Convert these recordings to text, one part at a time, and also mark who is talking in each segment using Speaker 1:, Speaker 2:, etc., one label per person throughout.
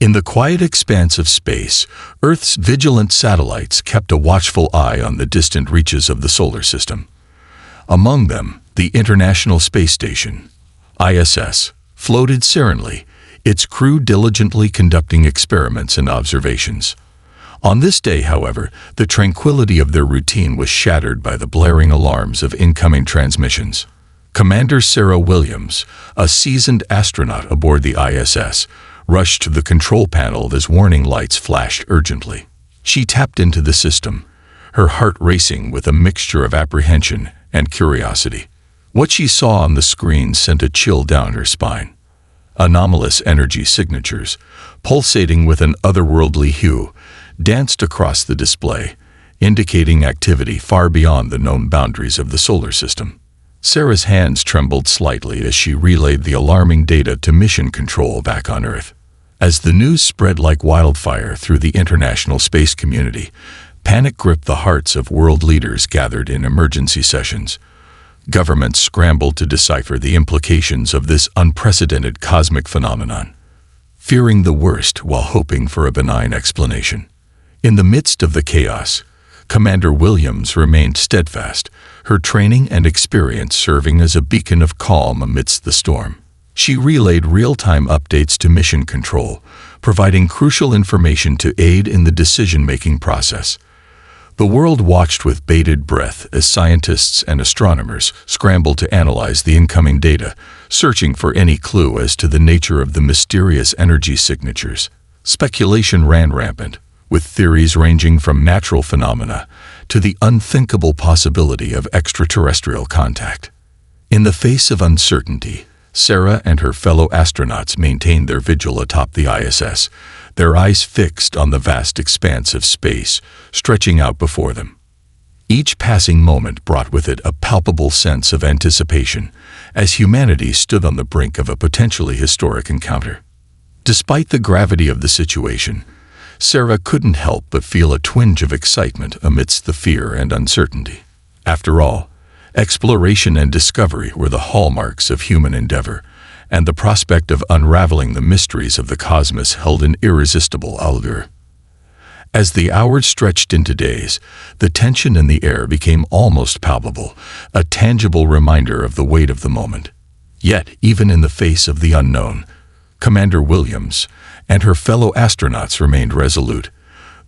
Speaker 1: In the quiet expanse of space, Earth's vigilant satellites kept a watchful eye on the distant reaches of the solar system. Among them, the International Space Station, ISS, floated serenely, its crew diligently conducting experiments and observations. On this day, however, the tranquility of their routine was shattered by the blaring alarms of incoming transmissions. Commander Sarah Williams, a seasoned astronaut aboard the ISS, rushed to the control panel as warning lights flashed urgently. She tapped into the system, her heart racing with a mixture of apprehension and curiosity. What she saw on the screen sent a chill down her spine. Anomalous energy signatures, pulsating with an otherworldly hue, danced across the display, indicating activity far beyond the known boundaries of the solar system. Sarah's hands trembled slightly as she relayed the alarming data to mission control back on Earth. As the news spread like wildfire through the international space community, panic gripped the hearts of world leaders gathered in emergency sessions. Governments scrambled to decipher the implications of this unprecedented cosmic phenomenon, fearing the worst while hoping for a benign explanation. In the midst of the chaos, Commander Williams remained steadfast, her training and experience serving as a beacon of calm amidst the storm. She relayed real-time updates to mission control, providing crucial information to aid in the decision-making process. The world watched with bated breath as scientists and astronomers scrambled to analyze the incoming data, searching for any clue as to the nature of the mysterious energy signatures. Speculation ran rampant, with theories ranging from natural phenomena to the unthinkable possibility of extraterrestrial contact. In the face of uncertainty, Sarah and her fellow astronauts maintained their vigil atop the ISS, their eyes fixed on the vast expanse of space stretching out before them. Each passing moment brought with it a palpable sense of anticipation, as humanity stood on the brink of a potentially historic encounter. Despite the gravity of the situation, Sarah couldn't help but feel a twinge of excitement amidst the fear and uncertainty. After all, exploration and discovery were the hallmarks of human endeavor, and the prospect of unraveling the mysteries of the cosmos held an irresistible allure. As the hours stretched into days, the tension in the air became almost palpable, a tangible reminder of the weight of the moment. Yet, even in the face of the unknown, Commander Williams and her fellow astronauts remained resolute,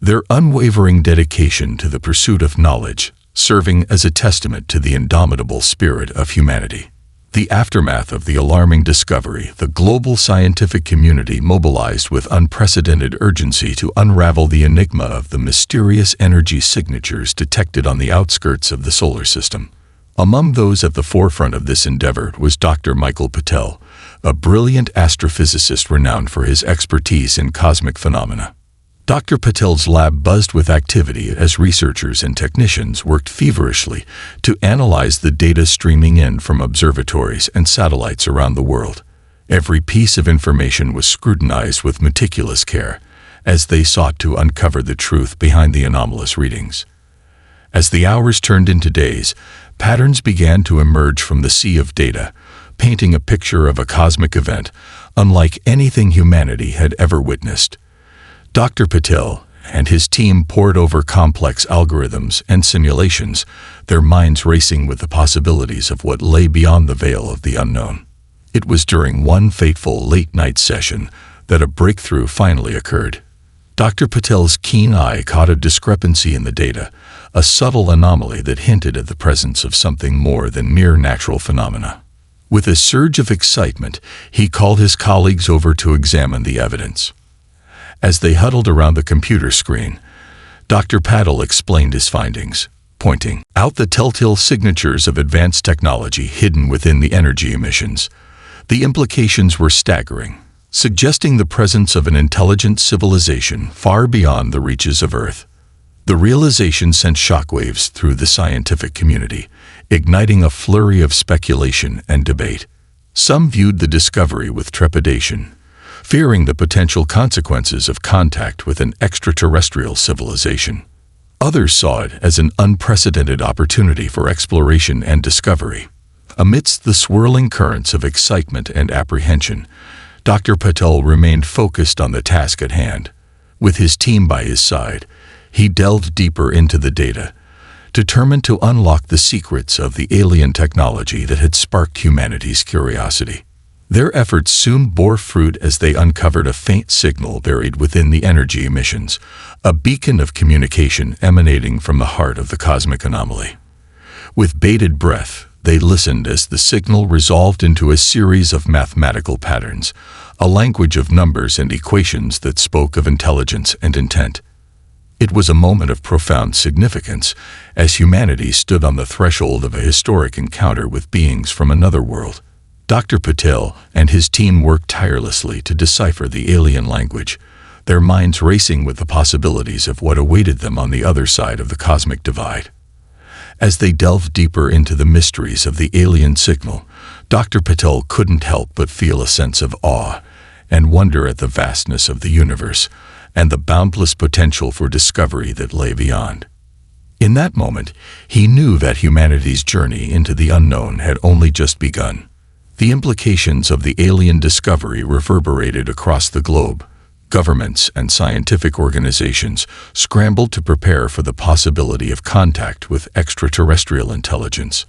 Speaker 1: their unwavering dedication to the pursuit of knowledge serving as a testament to the indomitable spirit of humanity. The aftermath of the alarming discovery, the global scientific community mobilized with unprecedented urgency to unravel the enigma of the mysterious energy signatures detected on the outskirts of the solar system. Among those at the forefront of this endeavor was Dr. Michael Patel, a brilliant astrophysicist renowned for his expertise in cosmic phenomena. Dr. Patel's lab buzzed with activity as researchers and technicians worked feverishly to analyze the data streaming in from observatories and satellites around the world. Every piece of information was scrutinized with meticulous care, as they sought to uncover the truth behind the anomalous readings. As the hours turned into days, patterns began to emerge from the sea of data, painting a picture of a cosmic event unlike anything humanity had ever witnessed. Dr. Patel and his team pored over complex algorithms and simulations, their minds racing with the possibilities of what lay beyond the veil of the unknown. It was during one fateful late-night session that a breakthrough finally occurred. Dr. Patel's keen eye caught a discrepancy in the data, a subtle anomaly that hinted at the presence of something more than mere natural phenomena. With a surge of excitement, he called his colleagues over to examine the evidence. As they huddled around the computer screen, Dr. Patel explained his findings, pointing out the telltale signatures of advanced technology hidden within the energy emissions. The implications were staggering, suggesting the presence of an intelligent civilization far beyond the reaches of Earth. The realization sent shockwaves through the scientific community, igniting a flurry of speculation and debate. Some viewed the discovery with trepidation, fearing the potential consequences of contact with an extraterrestrial civilization. Others saw it as an unprecedented opportunity for exploration and discovery. Amidst the swirling currents of excitement and apprehension, Dr. Patel remained focused on the task at hand. With his team by his side, he delved deeper into the data, determined to unlock the secrets of the alien technology that had sparked humanity's curiosity. Their efforts soon bore fruit as they uncovered a faint signal buried within the energy emissions, a beacon of communication emanating from the heart of the cosmic anomaly. With bated breath, they listened as the signal resolved into a series of mathematical patterns, a language of numbers and equations that spoke of intelligence and intent. It was a moment of profound significance, as humanity stood on the threshold of a historic encounter with beings from another world. Dr. Patel and his team worked tirelessly to decipher the alien language, their minds racing with the possibilities of what awaited them on the other side of the cosmic divide. As they delved deeper into the mysteries of the alien signal, Dr. Patel couldn't help but feel a sense of awe and wonder at the vastness of the universe and the boundless potential for discovery that lay beyond. In that moment, he knew that humanity's journey into the unknown had only just begun. The implications of the alien discovery reverberated across the globe. Governments and scientific organizations scrambled to prepare for the possibility of contact with extraterrestrial intelligence.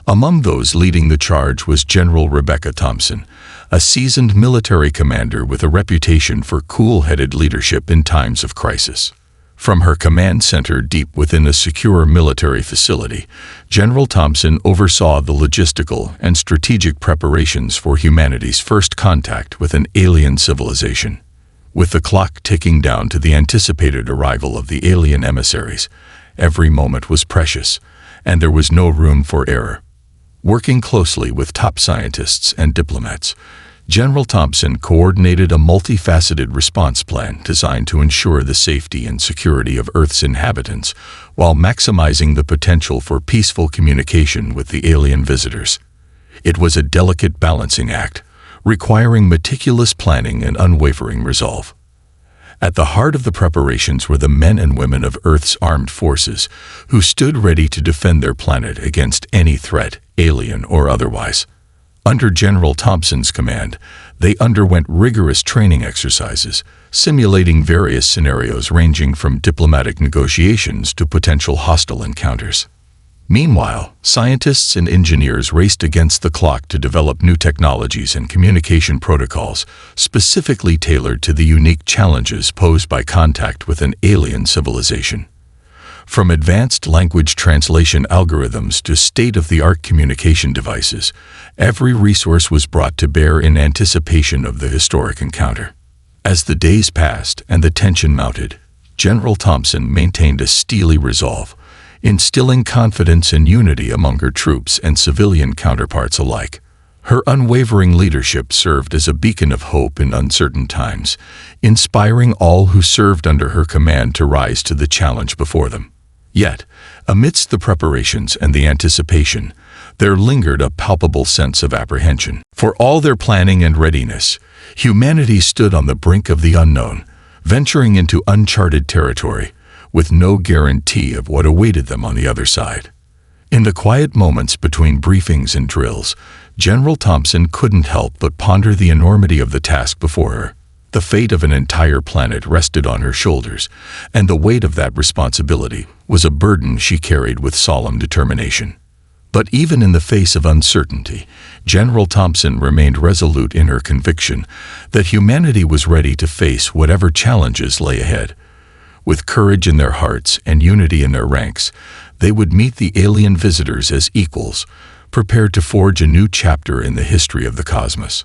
Speaker 1: Among those leading the charge was General Rebecca Thompson, a seasoned military commander with a reputation for cool-headed leadership in times of crisis. From her command center deep within a secure military facility, General Thompson oversaw the logistical and strategic preparations for humanity's first contact with an alien civilization. With the clock ticking down to the anticipated arrival of the alien emissaries, every moment was precious, and there was no room for error. Working closely with top scientists and diplomats, General Thompson coordinated a multifaceted response plan designed to ensure the safety and security of Earth's inhabitants while maximizing the potential for peaceful communication with the alien visitors. It was a delicate balancing act, requiring meticulous planning and unwavering resolve. At the heart of the preparations were the men and women of Earth's armed forces, who stood ready to defend their planet against any threat, alien or otherwise. Under General Thompson's command, they underwent rigorous training exercises, simulating various scenarios ranging from diplomatic negotiations to potential hostile encounters. Meanwhile, scientists and engineers raced against the clock to develop new technologies and communication protocols specifically tailored to the unique challenges posed by contact with an alien civilization. From advanced language translation algorithms to state-of-the-art communication devices, every resource was brought to bear in anticipation of the historic encounter. As the days passed and the tension mounted, General Thompson maintained a steely resolve, instilling confidence and unity among her troops and civilian counterparts alike. Her unwavering leadership served as a beacon of hope in uncertain times, inspiring all who served under her command to rise to the challenge before them. Yet, amidst the preparations and the anticipation, there lingered a palpable sense of apprehension. For all their planning and readiness, humanity stood on the brink of the unknown, venturing into uncharted territory, with no guarantee of what awaited them on the other side. In the quiet moments between briefings and drills, General Thompson couldn't help but ponder the enormity of the task before her. The fate of an entire planet rested on her shoulders, and the weight of that responsibility was a burden she carried with solemn determination. But even in the face of uncertainty, General Thompson remained resolute in her conviction that humanity was ready to face whatever challenges lay ahead. With courage in their hearts and unity in their ranks, they would meet the alien visitors as equals, prepared to forge a new chapter in the history of the cosmos.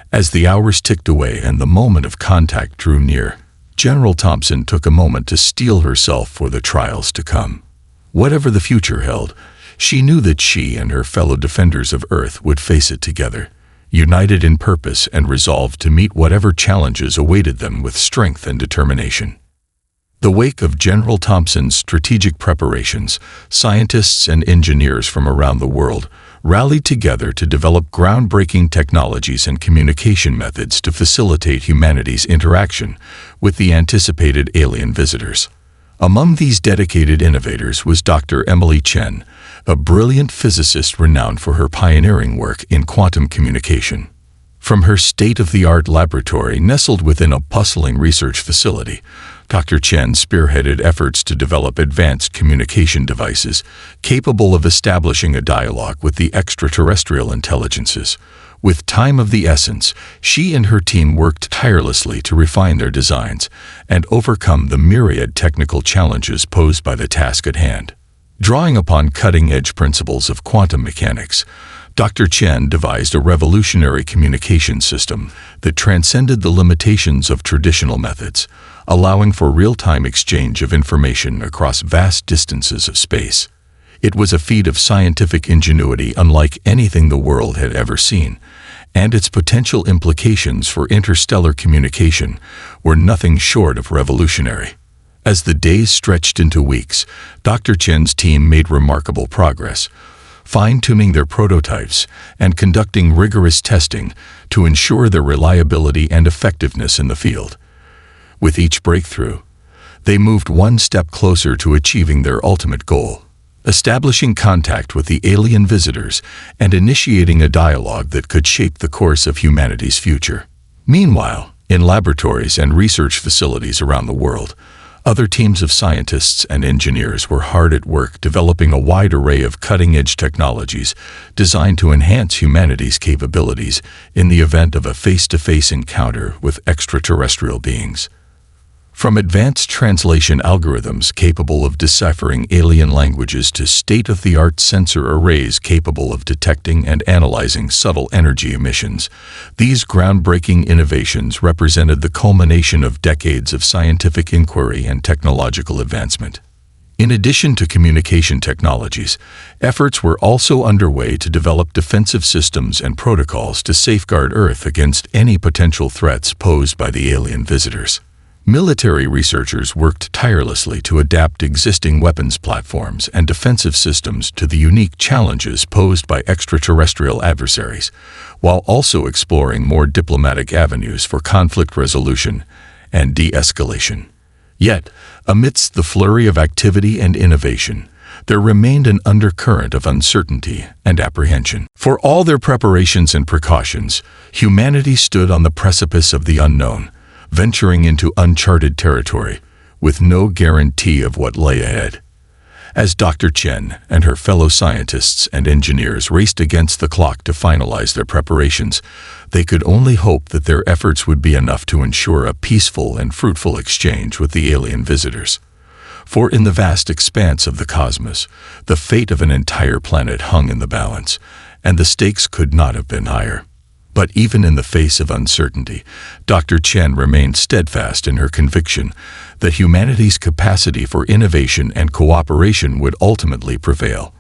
Speaker 1: As the hours ticked away and the moment of contact drew near, General Thompson took a moment to steel herself for the trials to come. Whatever the future held, she knew that she and her fellow defenders of Earth would face it together, united in purpose and resolved to meet whatever challenges awaited them with strength and determination. The wake of General Thompson's strategic preparations, scientists and engineers from around the world rallied together to develop groundbreaking technologies and communication methods to facilitate humanity's interaction with the anticipated alien visitors. Among these dedicated innovators was Dr. Emily Chen, a brilliant physicist renowned for her pioneering work in quantum communication. From her state-of-the-art laboratory nestled within a bustling research facility, Dr. Chen spearheaded efforts to develop advanced communication devices capable of establishing a dialogue with the extraterrestrial intelligences. With time of the essence, she and her team worked tirelessly to refine their designs and overcome the myriad technical challenges posed by the task at hand. Drawing upon cutting-edge principles of quantum mechanics, Dr. Chen devised a revolutionary communication system that transcended the limitations of traditional methods, allowing for real-time exchange of information across vast distances of space. It was a feat of scientific ingenuity unlike anything the world had ever seen, and its potential implications for interstellar communication were nothing short of revolutionary. As the days stretched into weeks, Dr. Chen's team made remarkable progress, fine-tuning their prototypes and conducting rigorous testing to ensure their reliability and effectiveness in the field. With each breakthrough, they moved one step closer to achieving their ultimate goal, establishing contact with the alien visitors and initiating a dialogue that could shape the course of humanity's future. Meanwhile, in laboratories and research facilities around the world, other teams of scientists and engineers were hard at work developing a wide array of cutting-edge technologies designed to enhance humanity's capabilities in the event of a face-to-face encounter with extraterrestrial beings. From advanced translation algorithms capable of deciphering alien languages to state-of-the-art sensor arrays capable of detecting and analyzing subtle energy emissions, these groundbreaking innovations represented the culmination of decades of scientific inquiry and technological advancement. In addition to communication technologies, efforts were also underway to develop defensive systems and protocols to safeguard Earth against any potential threats posed by the alien visitors. Military researchers worked tirelessly to adapt existing weapons platforms and defensive systems to the unique challenges posed by extraterrestrial adversaries, while also exploring more diplomatic avenues for conflict resolution and de-escalation. Yet, amidst the flurry of activity and innovation, there remained an undercurrent of uncertainty and apprehension. For all their preparations and precautions, humanity stood on the precipice of the unknown, venturing into uncharted territory, with no guarantee of what lay ahead. As Dr. Chen and her fellow scientists and engineers raced against the clock to finalize their preparations, they could only hope that their efforts would be enough to ensure a peaceful and fruitful exchange with the alien visitors. For in the vast expanse of the cosmos, the fate of an entire planet hung in the balance, and the stakes could not have been higher. But even in the face of uncertainty, Dr. Chen remained steadfast in her conviction that humanity's capacity for innovation and cooperation would ultimately prevail.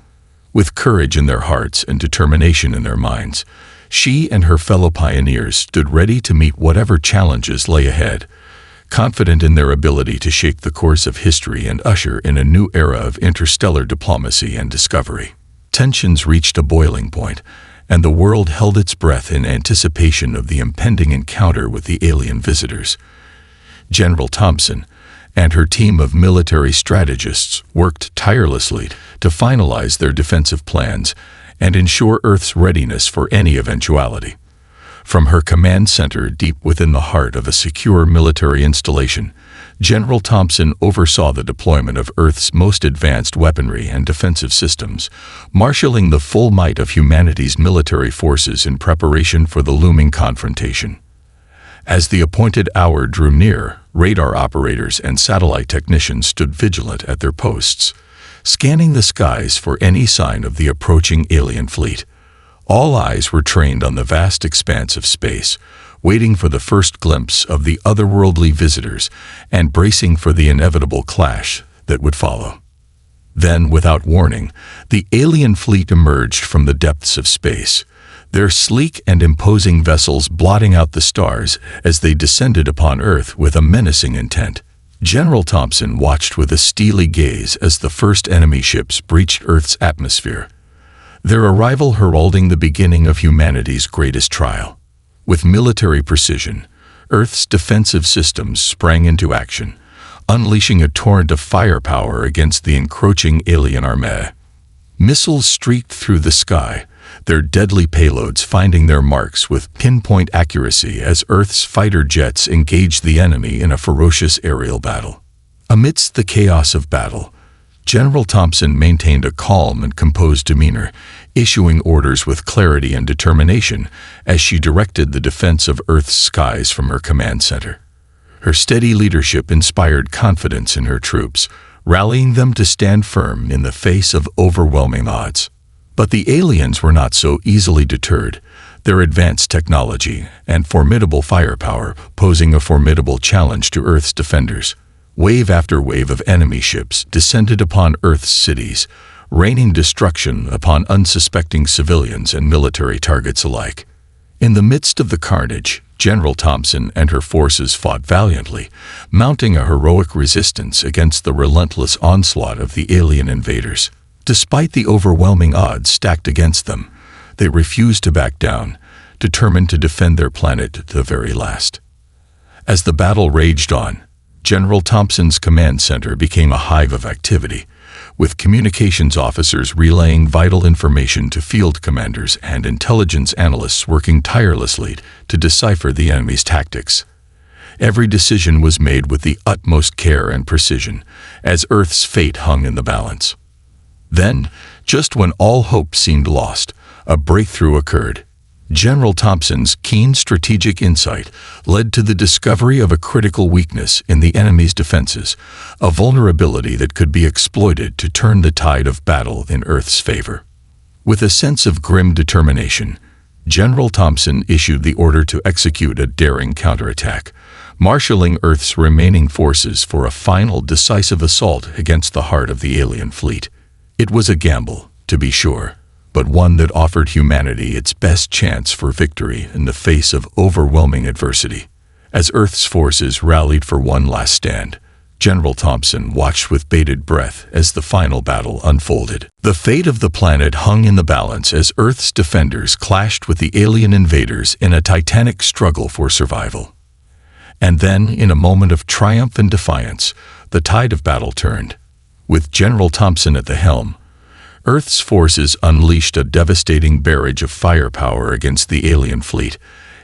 Speaker 1: With courage in their hearts and determination in their minds, she and her fellow pioneers stood ready to meet whatever challenges lay ahead, confident in their ability to shape the course of history and usher in a new era of interstellar diplomacy and discovery. Tensions reached a boiling point, and the world held its breath in anticipation of the impending encounter with the alien visitors. General Thompson and her team of military strategists worked tirelessly to finalize their defensive plans and ensure Earth's readiness for any eventuality. From her command center deep within the heart of a secure military installation, General Thompson oversaw the deployment of Earth's most advanced weaponry and defensive systems, marshaling the full might of humanity's military forces in preparation for the looming confrontation. As the appointed hour drew near, radar operators and satellite technicians stood vigilant at their posts, scanning the skies for any sign of the approaching alien fleet. All eyes were trained on the vast expanse of space, waiting for the first glimpse of the otherworldly visitors and bracing for the inevitable clash that would follow. Then, without warning, the alien fleet emerged from the depths of space, their sleek and imposing vessels blotting out the stars as they descended upon Earth with a menacing intent. General Thompson watched with a steely gaze as the first enemy ships breached Earth's atmosphere, their arrival heralding the beginning of humanity's greatest trial. With military precision, Earth's defensive systems sprang into action, unleashing a torrent of firepower against the encroaching alien armée. Missiles streaked through the sky, their deadly payloads finding their marks with pinpoint accuracy as Earth's fighter jets engaged the enemy in a ferocious aerial battle. Amidst the chaos of battle, General Thompson maintained a calm and composed demeanor, issuing orders with clarity and determination as she directed the defense of Earth's skies from her command center. Her steady leadership inspired confidence in her troops, rallying them to stand firm in the face of overwhelming odds. But the aliens were not so easily deterred, their advanced technology and formidable firepower posing a formidable challenge to Earth's defenders. Wave after wave of enemy ships descended upon Earth's cities, raining destruction upon unsuspecting civilians and military targets alike. In the midst of the carnage, General Thompson and her forces fought valiantly, mounting a heroic resistance against the relentless onslaught of the alien invaders. Despite the overwhelming odds stacked against them, they refused to back down, determined to defend their planet to the very last. As the battle raged on, General Thompson's command center became a hive of activity, with communications officers relaying vital information to field commanders and intelligence analysts working tirelessly to decipher the enemy's tactics. Every decision was made with the utmost care and precision, as Earth's fate hung in the balance. Then, just when all hope seemed lost, a breakthrough occurred. General Thompson's keen strategic insight led to the discovery of a critical weakness in the enemy's defenses, a vulnerability that could be exploited to turn the tide of battle in Earth's favor. With a sense of grim determination, General Thompson issued the order to execute a daring counterattack, marshalling Earth's remaining forces for a final decisive assault against the heart of the alien fleet. It was a gamble, to be sure, but one that offered humanity its best chance for victory in the face of overwhelming adversity. As Earth's forces rallied for one last stand, General Thompson watched with bated breath as the final battle unfolded. The fate of the planet hung in the balance as Earth's defenders clashed with the alien invaders in a titanic struggle for survival. And then, in a moment of triumph and defiance, the tide of battle turned. With General Thompson at the helm, Earth's forces unleashed a devastating barrage of firepower against the alien fleet,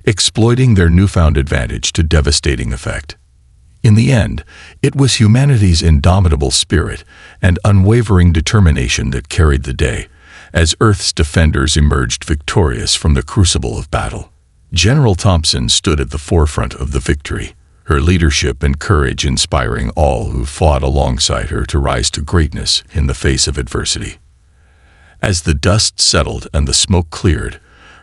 Speaker 1: exploiting their newfound advantage to devastating effect. In the end, it was humanity's indomitable spirit and unwavering determination that carried the day, as Earth's defenders emerged victorious from the crucible of battle. General Thompson stood at the forefront of the victory, her leadership and courage inspiring all who fought alongside her to rise to greatness in the face of adversity. As the dust settled and the smoke cleared,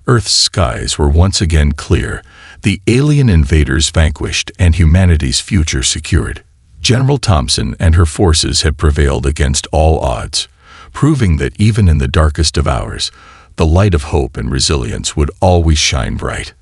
Speaker 1: Earth's skies were once again clear, the alien invaders vanquished and humanity's future secured. General Thompson and her forces had prevailed against all odds, proving that even in the darkest of hours, the light of hope and resilience would always shine bright.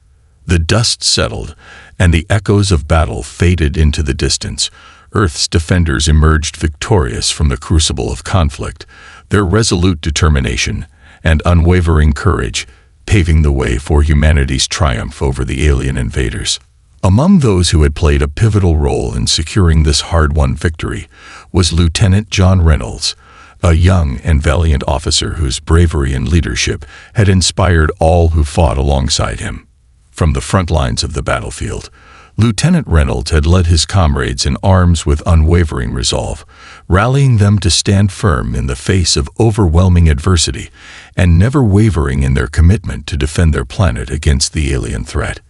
Speaker 1: The dust settled, and the echoes of battle faded into the distance. Earth's defenders emerged victorious from the crucible of conflict, their resolute determination and unwavering courage paving the way for humanity's triumph over the alien invaders. Among those who had played a pivotal role in securing this hard-won victory was Lieutenant John Reynolds, a young and valiant officer whose bravery and leadership had inspired all who fought alongside him. From the front lines of the battlefield, Lieutenant Reynolds had led his comrades in arms with unwavering resolve, rallying them to stand firm in the face of overwhelming adversity and never wavering in their commitment to defend their planet against the alien threat.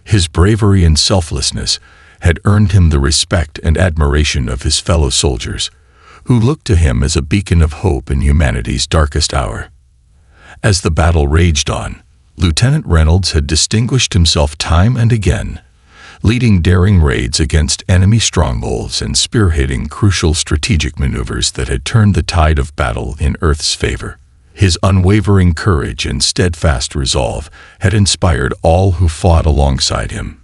Speaker 1: His bravery and selflessness had earned him the respect and admiration of his fellow soldiers, who looked to him as a beacon of hope in humanity's darkest hour. As the battle raged on, Lieutenant Reynolds had distinguished himself time and again, leading daring raids against enemy strongholds and spearheading crucial strategic maneuvers that had turned the tide of battle in Earth's favor. His unwavering courage and steadfast resolve had inspired all who fought alongside him,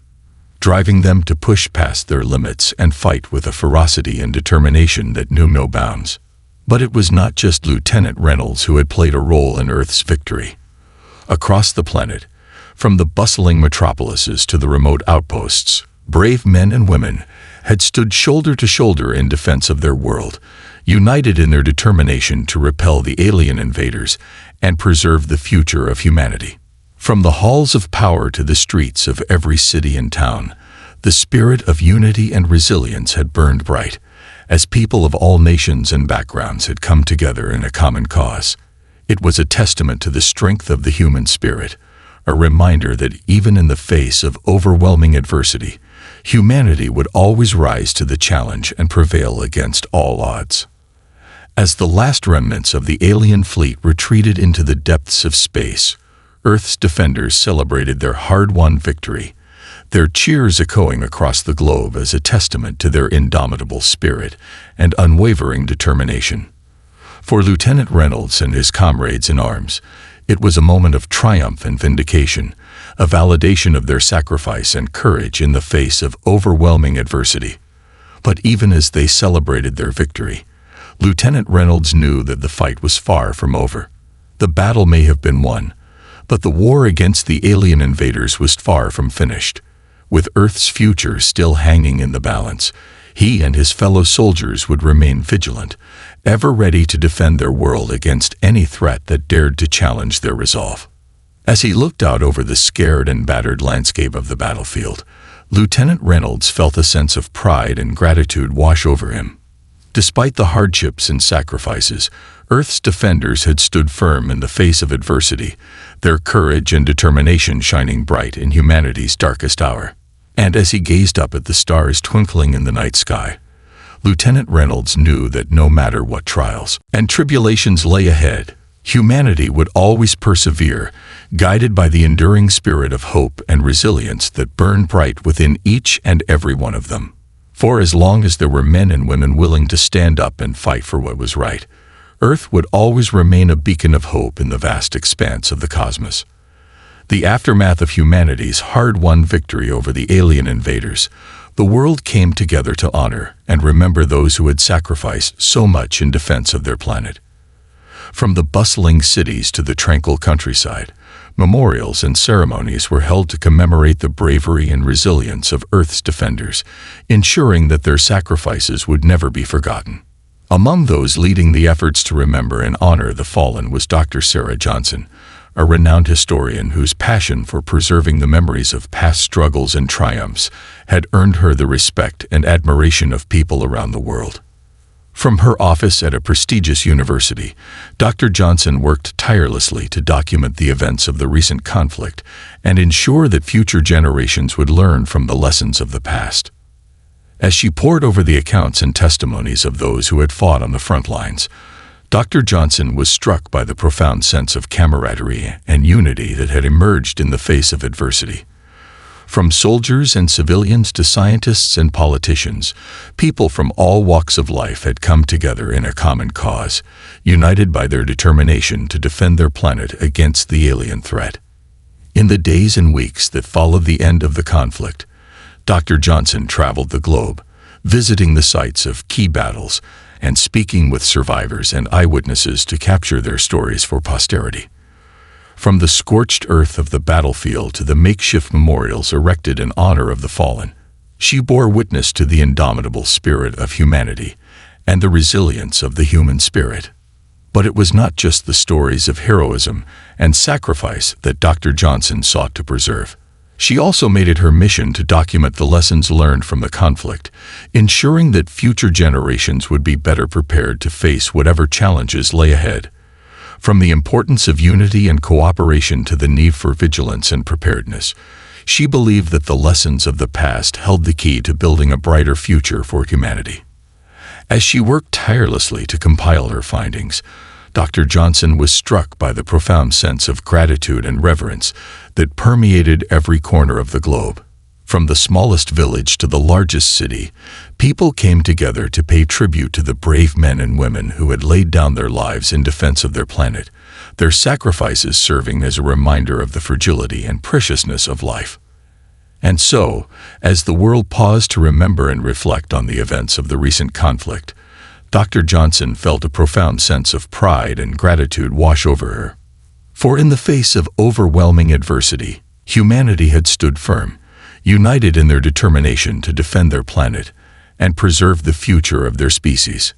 Speaker 1: driving them to push past their limits and fight with a ferocity and determination that knew no bounds. But it was not just Lieutenant Reynolds who had played a role in Earth's victory. Across the planet, from the bustling metropolises to the remote outposts, Brave men and women had stood shoulder to shoulder in defense of their world, united in their determination to repel the alien invaders and preserve the future of humanity. From the halls of power to the streets of every city and town, the spirit of unity and resilience had burned bright, as people of all nations and backgrounds had come together in a common cause. It was a testament to the strength of the human spirit, a reminder that even in the face of overwhelming adversity, humanity would always rise to the challenge and prevail against all odds. As the last remnants of the alien fleet retreated into the depths of space, Earth's defenders celebrated their hard-won victory, their cheers echoing across the globe as a testament to their indomitable spirit and unwavering determination. For Lieutenant Reynolds and his comrades in arms, it was a moment of triumph and vindication, a validation of their sacrifice and courage in the face of overwhelming adversity. But even as they celebrated their victory, Lieutenant Reynolds knew that the fight was far from over. The battle may have been won, but the war against the alien invaders was far from finished. With Earth's future still hanging in the balance, he and his fellow soldiers would remain vigilant, ever ready to defend their world against any threat that dared to challenge their resolve. As he looked out over the scared and battered landscape of the battlefield, Lieutenant Reynolds felt a sense of pride and gratitude wash over him. Despite the hardships and sacrifices, Earth's defenders had stood firm in the face of adversity, their courage and determination shining bright in humanity's darkest hour. And as he gazed up at the stars twinkling in the night sky, Lieutenant Reynolds knew that no matter what trials and tribulations lay ahead, humanity would always persevere, guided by the enduring spirit of hope and resilience that burned bright within each and every one of them. For as long as there were men and women willing to stand up and fight for what was right, Earth would always remain a beacon of hope in the vast expanse of the cosmos. The aftermath of humanity's hard-won victory over the alien invaders, the world came together to honor and remember those who had sacrificed so much in defense of their planet. From the bustling cities to the tranquil countryside, memorials and ceremonies were held to commemorate the bravery and resilience of Earth's defenders, ensuring that their sacrifices would never be forgotten. Among those leading the efforts to remember and honor the fallen was Dr. Sarah Johnson, a renowned historian whose passion for preserving the memories of past struggles and triumphs had earned her the respect and admiration of people around the world. From her office at a prestigious university, Dr. Johnson worked tirelessly to document the events of the recent conflict and ensure that future generations would learn from the lessons of the past. As she pored over the accounts and testimonies of those who had fought on the front lines, Dr. Johnson was struck by the profound sense of camaraderie and unity that had emerged in the face of adversity. From soldiers and civilians to scientists and politicians, people from all walks of life had come together in a common cause, united by their determination to defend their planet against the alien threat. In the days and weeks that followed the end of the conflict, Dr. Johnson traveled the globe, visiting the sites of key battles and speaking with survivors and eyewitnesses to capture their stories for posterity. From the scorched earth of the battlefield to the makeshift memorials erected in honor of the fallen, she bore witness to the indomitable spirit of humanity and the resilience of the human spirit. But it was not just the stories of heroism and sacrifice that Dr. Johnson sought to preserve. She also made it her mission to document the lessons learned from the conflict, ensuring that future generations would be better prepared to face whatever challenges lay ahead. From the importance of unity and cooperation to the need for vigilance and preparedness, she believed that the lessons of the past held the key to building a brighter future for humanity. As she worked tirelessly to compile her findings, Dr. Johnson was struck by the profound sense of gratitude and reverence that permeated every corner of the globe. From the smallest village to the largest city, people came together to pay tribute to the brave men and women who had laid down their lives in defense of their planet, their sacrifices serving as a reminder of the fragility and preciousness of life. And so, as the world paused to remember and reflect on the events of the recent conflict, Dr. Johnson felt a profound sense of pride and gratitude wash over her. For in the face of overwhelming adversity, humanity had stood firm, united in their determination to defend their planet and preserve the future of their species.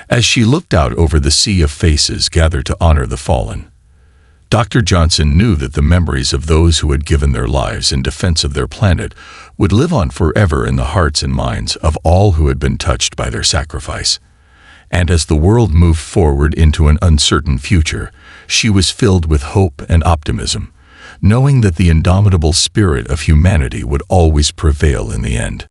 Speaker 1: As she looked out over the sea of faces gathered to honor the fallen, Dr. Johnson knew that the memories of those who had given their lives in defense of their planet would live on forever in the hearts and minds of all who had been touched by their sacrifice. And as the world moved forward into an uncertain future, she was filled with hope and optimism, knowing that the indomitable spirit of humanity would always prevail in the end.